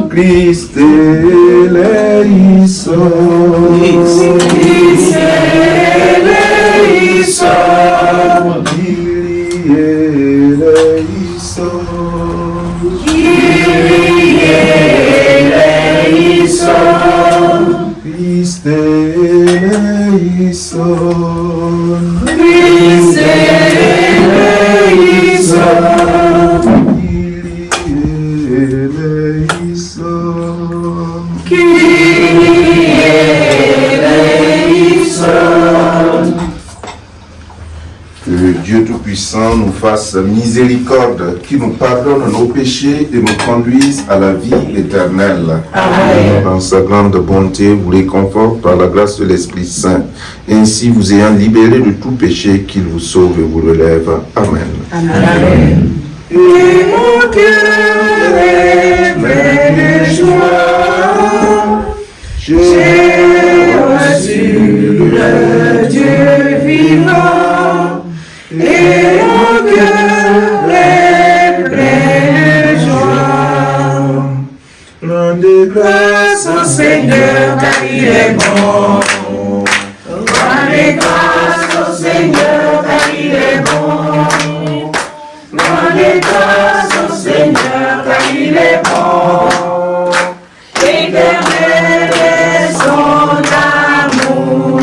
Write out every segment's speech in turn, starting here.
Christ eleison, que Dieu Tout-Puissant nous fasse miséricorde, qui nous pardonne nos péchés et nous conduise à la vie éternelle. Amen. Dans sa grande bonté, vous réconforte par la grâce de l'Esprit Saint. Ainsi, vous ayant libéré de tout péché, qu'il vous sauve et vous relève. Amen. Amen. Et mon cœur est plein de joie, j'ai reçu le Dieu vivant, et mon cœur est plein de joie. Rendez Grâce au Seigneur, car il est bon. Rendez grâce au Seigneur, car il est bon. Rendez grâce au Seigneur, car il est bon. Éternel est son amour.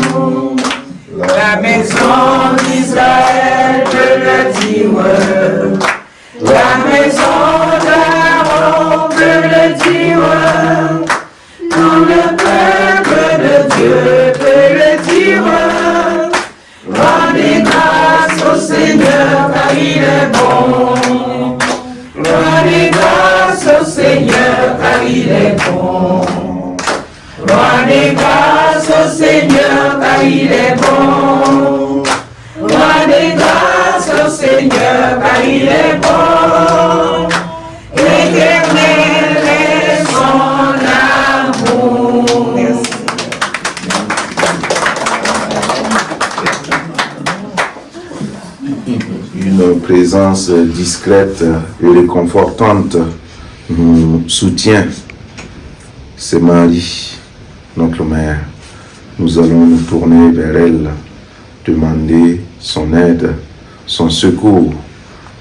La maison d'Israël peut le dire. La maison d'Aaron peut le dire. Tout le peuple de Dieu peut le dire. Rendez grâce au Seigneur, car il est bon. Rendez grâce au Seigneur, car il est bon. Rendez grâce au Seigneur, car il est bon. Rendez grâce au Seigneur, car il est bon. Éternel est son amour. Merci. Une présence discrète et réconfortante nous soutient. C'est Marie, notre mère. Nous allons nous tourner vers elle, demander son aide, son secours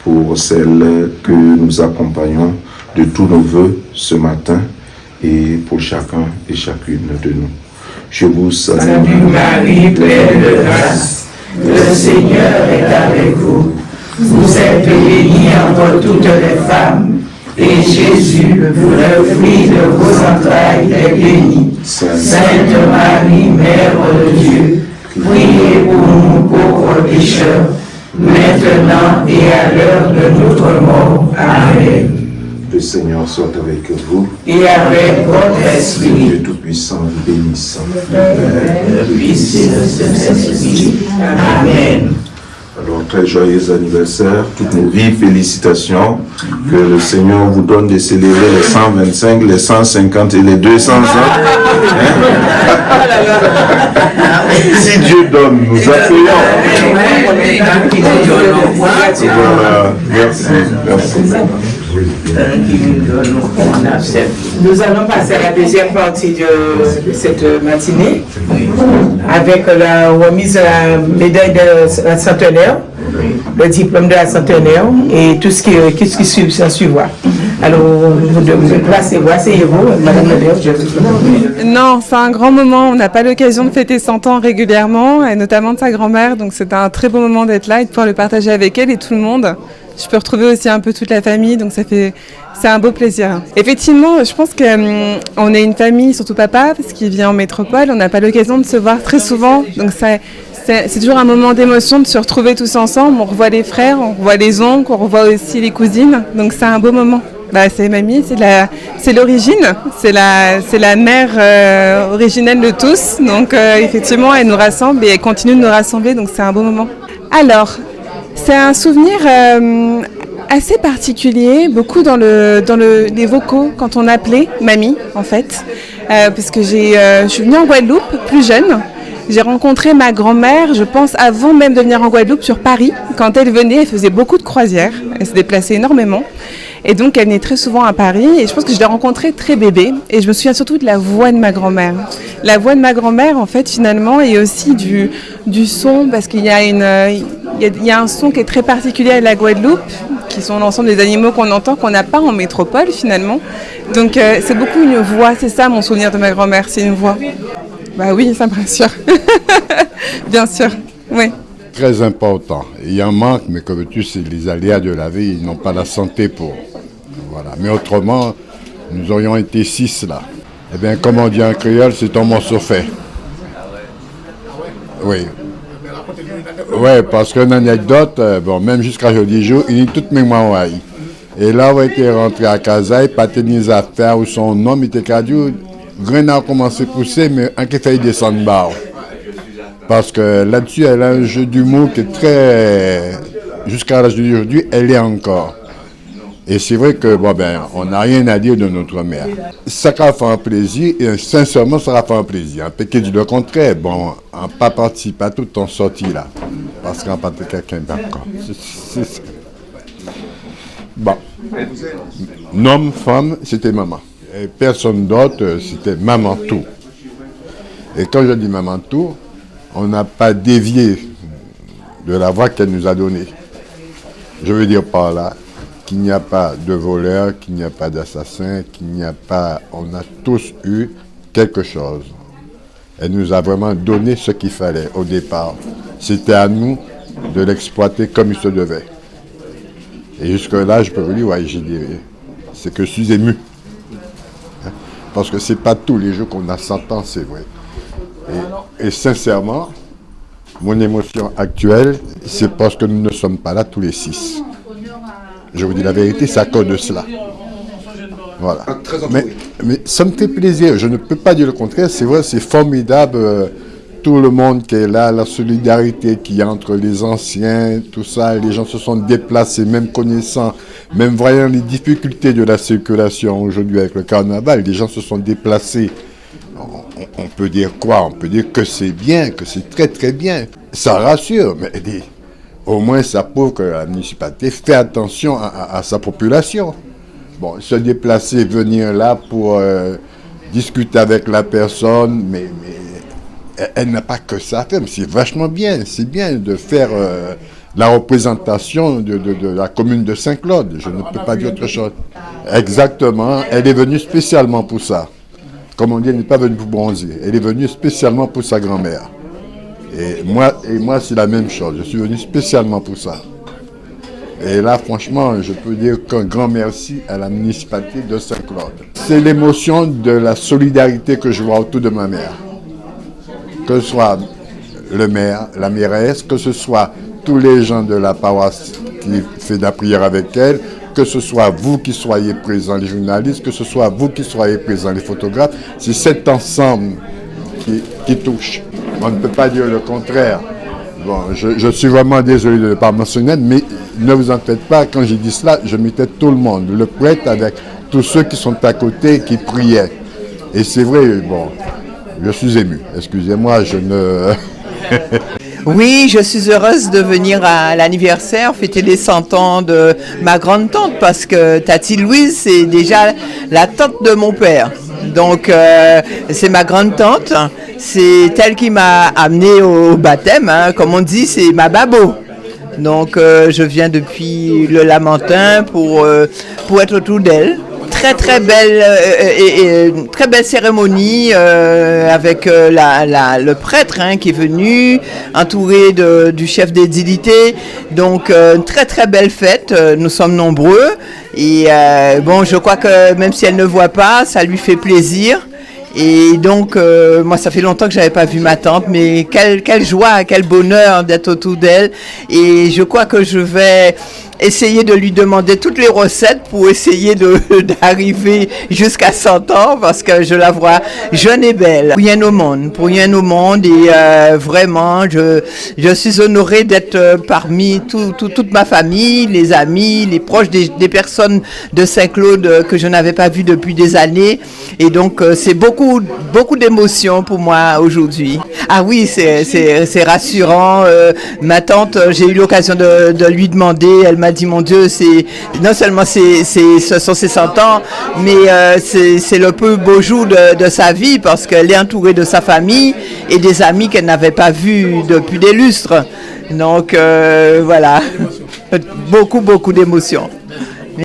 pour celle que nous accompagnons de tous nos vœux ce matin et pour chacun et chacune de nous. Je vous salue, Marie, pleine de grâce, le Seigneur est avec vous. Vous êtes bénie entre toutes les femmes, et Jésus, le fruit de vos entrailles, est béni. Sainte Marie, Mère de Dieu, priez pour nous pauvres pécheurs, maintenant et à l'heure de notre mort. Amen. le Seigneur soit avec vous. Et avec votre esprit. Dieu Tout-Puissant vous bénisse. Le Fils et le Saint-Esprit. Amen. Alors, très joyeux anniversaire, toutes nos vives félicitations. Que le Seigneur vous donne de célébrer les 125, les 150 et les 200 ans. Si Dieu donne, nous accueillons. Voilà, merci, merci. Nous allons passer à la deuxième partie de cette matinée avec la remise de la médaille de la centenaire, le diplôme de la centenaire et tout ce qui suivra. Alors, vous devez placer, asseyez-vous, Madame la Maire, je vous. Non, c'est un grand moment. On n'a pas l'occasion de fêter 100 ans régulièrement, et notamment de sa grand-mère. Donc, c'est un très beau moment d'être là et de pouvoir le partager avec elle et tout le monde. Je peux retrouver aussi un peu toute la famille, donc c'est un beau plaisir. Effectivement, je pense qu'on est une famille, surtout papa, parce qu'il vient en métropole. On n'a pas l'occasion de se voir très souvent, donc c'est toujours un moment d'émotion de se retrouver tous ensemble. On revoit les frères, on revoit les oncles, on revoit aussi les cousines, donc c'est un beau moment. C'est mamie, c'est l'origine, c'est la mère originelle de tous, donc effectivement elle nous rassemble et elle continue de nous rassembler, donc c'est un beau moment. Alors, c'est un souvenir assez particulier, beaucoup dans les vocaux quand on appelait mamie en fait, parce que je suis venue en Guadeloupe plus jeune. J'ai rencontré ma grand-mère, je pense, avant même de venir en Guadeloupe, sur Paris. Quand elle venait, elle faisait beaucoup de croisières. Elle se déplaçait énormément. Et donc, elle venait très souvent à Paris. Et je pense que je l'ai rencontrée très bébé. Et je me souviens surtout de la voix de ma grand-mère. La voix de ma grand-mère, en fait, finalement, et aussi du son, parce qu'il y a un son qui est très particulier à la Guadeloupe, qui sont l'ensemble des animaux qu'on entend, qu'on n'a pas en métropole, finalement. Donc, c'est beaucoup une voix. C'est ça, mon souvenir de ma grand-mère, c'est une voix. Bah oui, ça me rassure. Bien sûr, oui. Très important. Il y a un manque, mais comme tu sais, les aléas de la vie, ils n'ont pas la santé pour. Voilà. Mais autrement, nous aurions été 6 là. Eh bien, comme on dit en créole, c'est un morceau fait. Oui. Oui, parce qu'une anecdote, bon, même jusqu'à jeudi jour, il est toute mémoire. Et là, on était rentré à Kazaï, pas tenir les affaires où son homme était cadu. Grain a commencé à pousser, mais un qui fait descendre bas. Parce que là-dessus, elle a un jeu d'humour qui est très... Jusqu'à l'âge d'aujourd'hui, elle est encore. Et c'est vrai que, bon ben, on n'a rien à dire de notre mère. Ça va faire un plaisir, et sincèrement, ça va faire un plaisir. Un peu dit le contraire, bon, on n'a pas participé à tout en sortie là. Parce qu'on n'a pas de quelqu'un d'accord. C'est ça. Bon. Homme, femme, c'était maman. Et personne d'autre, c'était maman tout. Et quand je dis maman tout, on n'a pas dévié de la voie qu'elle nous a donnée. Je veux dire par là qu'il n'y a pas de voleurs, qu'il n'y a pas d'assassins, qu'il n'y a pas... On a tous eu quelque chose. Elle nous a vraiment donné ce qu'il fallait au départ. C'était à nous de l'exploiter comme il se devait. Et jusque-là, je peux vous dire, ouais, j'ai dit, c'est que je suis ému. Parce que c'est pas tous les jours qu'on a 100 ans, c'est vrai. Et sincèrement, mon émotion actuelle, c'est parce que nous ne sommes pas là tous les 6. Je vous dis la vérité, c'est à cause de cela. Voilà. Mais ça me fait plaisir, je ne peux pas dire le contraire, c'est vrai, c'est formidable, tout le monde qui est là, la solidarité qu'il y a entre les anciens, tout ça, les gens se sont déplacés, même connaissant, même voyant les difficultés de la circulation aujourd'hui avec le carnaval, les gens se sont déplacés. On peut dire quoi? On peut dire que c'est bien, que c'est très très bien. Ça rassure, mais au moins ça prouve que la municipalité fait attention à sa population. Bon, se déplacer, venir là pour discuter avec la personne, mais elle n'a pas que ça à faire, mais c'est vachement bien. C'est bien de faire la représentation de la commune de Saint-Claude. Je ne peux pas dire autre chose. Exactement, elle est venue spécialement pour ça. Comme on dit, elle n'est pas venue pour bronzer. Elle est venue spécialement pour sa grand-mère. Et moi, c'est la même chose. Je suis venu spécialement pour ça. Et là, franchement, je peux dire qu'un grand merci à la municipalité de Saint-Claude. C'est l'émotion de la solidarité que je vois autour de ma mère. Que ce soit le maire, la mairesse, que ce soit tous les gens de la paroisse qui font de la prière avec elle, que ce soit vous qui soyez présents, les journalistes, que ce soit vous qui soyez présents, les photographes, c'est cet ensemble qui touche. On ne peut pas dire le contraire. Bon, je suis vraiment désolé de ne pas mentionner, mais ne vous en faites pas, quand j'ai dit cela, je mettais tout le monde, le prêtre avec tous ceux qui sont à côté, qui priaient. Et c'est vrai, bon, je suis ému. Excusez-moi, je ne... Oui, je suis heureuse de venir à l'anniversaire, fêter les 100 ans de ma grande-tante, parce que Tati Louise, c'est déjà la tante de mon père. Donc, c'est ma grande-tante, c'est elle qui m'a amenée au baptême, hein. Comme on dit, c'est ma babo. Donc, je viens depuis le Lamentin pour être autour d'elle. Très belle cérémonie avec le prêtre qui est venu, entouré du chef d'édilité. Donc, une très belle fête. Nous sommes nombreux. Et bon, je crois que même si elle ne voit pas, ça lui fait plaisir. Et donc, moi, ça fait longtemps que je n'avais pas vu ma tante, mais quelle joie, quel bonheur d'être autour d'elle. Et je crois que je vais essayer de lui demander toutes les recettes pour essayer d'arriver jusqu'à 100 ans parce que je la vois jeune et belle. Pour rien au monde et vraiment je suis honorée d'être parmi toute ma famille, les amis, les proches des personnes de Saint-Claude que je n'avais pas vues depuis des années et donc c'est beaucoup d'émotions pour moi aujourd'hui. Ah oui, c'est rassurant. Ma tante, j'ai eu l'occasion de lui demander, elle m'a dit mon Dieu, non seulement ce sont ses 100 ans, mais c'est le plus beau jour de sa vie parce qu'elle est entourée de sa famille et des amis qu'elle n'avait pas vus depuis des lustres. Donc voilà, beaucoup d'émotions.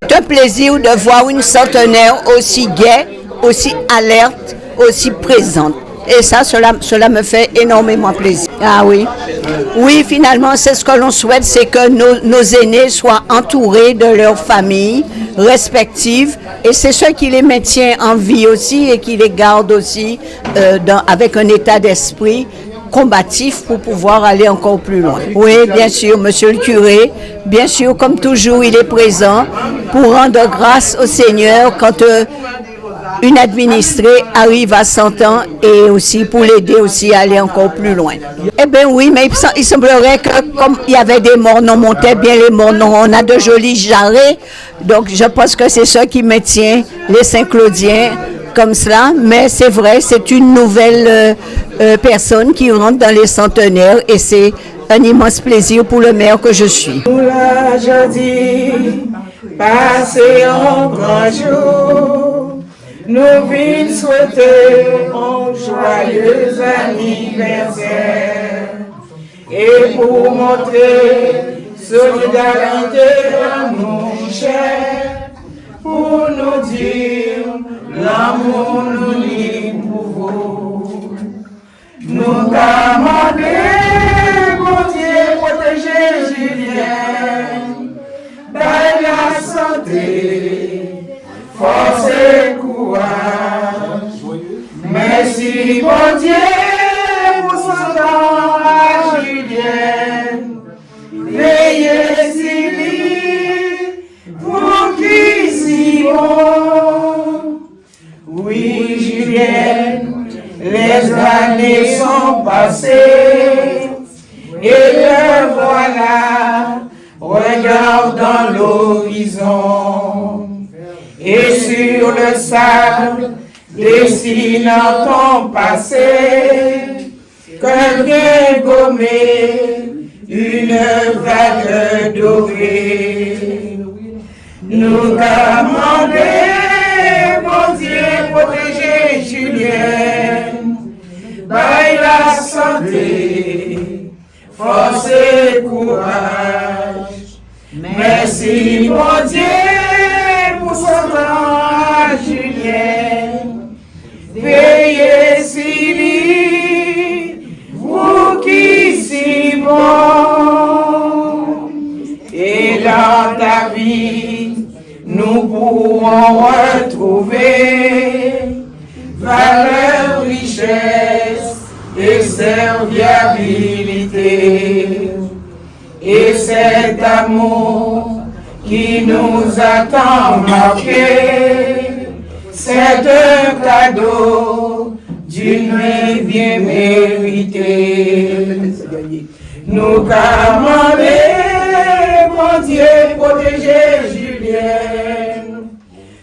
C'est un plaisir de voir une centenaire aussi gaie, aussi alerte, aussi présente. Et ça, cela me fait énormément plaisir. Ah oui. Oui, finalement, c'est ce que l'on souhaite, c'est que nos aînés soient entourés de leurs familles respectives. Et c'est ce qui les maintient en vie aussi et qui les garde aussi avec un état d'esprit combatif pour pouvoir aller encore plus loin. Oui, bien sûr, monsieur le curé, bien sûr, comme toujours, il est présent pour rendre grâce au Seigneur quand une administrée arrive à 100 ans et aussi pour l'aider aussi à aller encore plus loin. Eh bien oui, mais il semblerait que comme il y avait des morts, on montait bien les morts, on a de jolis jarrets, donc je pense que c'est ça qui maintient les Saint-Claudiens comme cela, mais c'est vrai, c'est une nouvelle personne qui rentre dans les centenaires et c'est un immense plaisir pour le maire que je suis. Nous l'a jadis, passé en grand jour, nous vîmes souhaiter un joyeux anniversaire et pour montrer solidarité à nos chers, pour nous dire l'amour nous lie pour vous. Nous demandons, mon Dieu, protéger Julien, dans la santé, force et courage. Merci, mon Dieu, pour son temps à Julien. Veillez sur lui, vous qui si bon. Oui, Julien, les années sont passées et le voilà, regarde dans l'horizon et sur le sable dessinant ton passé, que vient gommer une vague dorée. Nous demandons, mon Dieu, protéger Julien, by la santé, force et courage. Merci, mon Dieu, pour son temps, Julien. Veillez sur lui, vous qui si bon. Et dans ta vie, nous pourrons retrouver valeur, richesse et serviabilité. Et cet amour qui nous a tant marqué, c'est un cadeau d'une vie bien méritée. Nous commandons, mon Dieu, protéger Julien,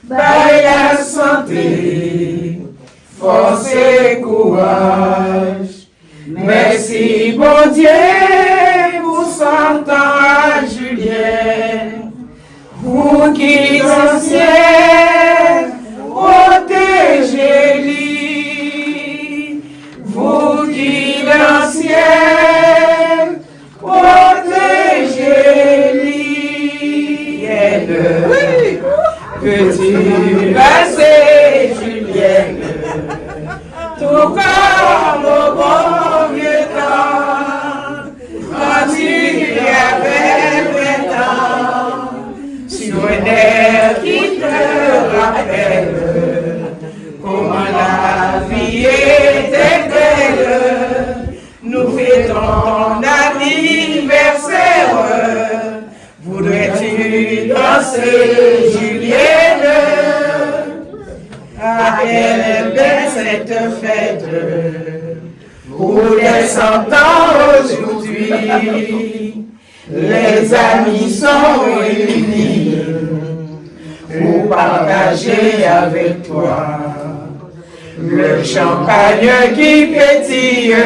par la santé, force et courage. Merci, mon Dieu, pour son temps à Julien, vous qui anciens, protégez-lui, vous qui l'ancien, protégez-lui. Petit passé, Julien, tout comme au bon vieux temps, quand il y avait 20 ans, sur un air qui te rappelle comment la vie était belle. Nous fêtons ton anniversaire, voudrais-tu danser, Julienne. Ah, quelle est belle cette fête pour les 100 ans aujourd'hui. Les amis sont réunis pour partager avec toi le champagne qui pétille,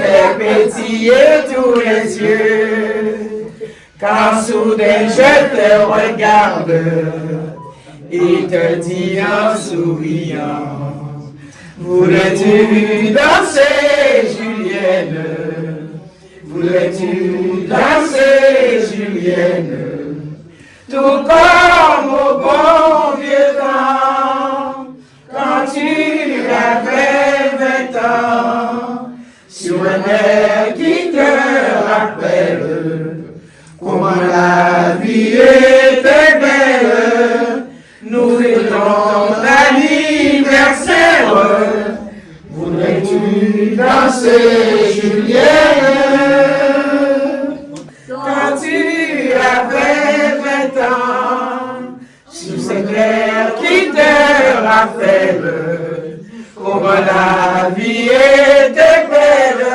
fait pétiller tous les yeux. Quand soudain je te regarde et te dis en souriant, voudrais-tu danser, Julienne? Voudrais-tu danser, Julienne? Tout comme au bon vieux temps, quand tu avais 20 ans, sur un air qui te rappelle comment la vie était belle. Nous fêtons l'anniversaire. Voudrais-tu danser, Julienne? Quand tu avais 20 ans, sous cet air qui te rappelle comment la vie était belle.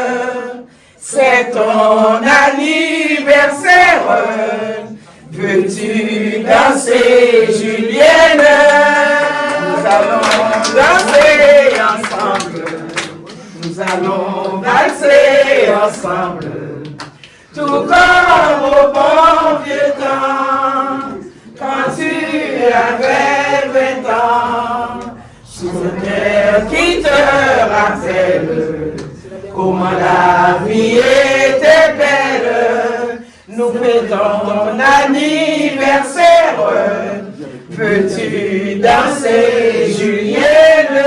C'est ton anniversaire. Veux-tu danser, Julienne? Nous allons danser ensemble. Nous allons danser ensemble. Tout comme au bon vieux temps, quand tu avais 20 ans, sous un air qui te rappelle comment la vie était belle. Nous fêtons ton anniversaire. Veux-tu danser, Julienne?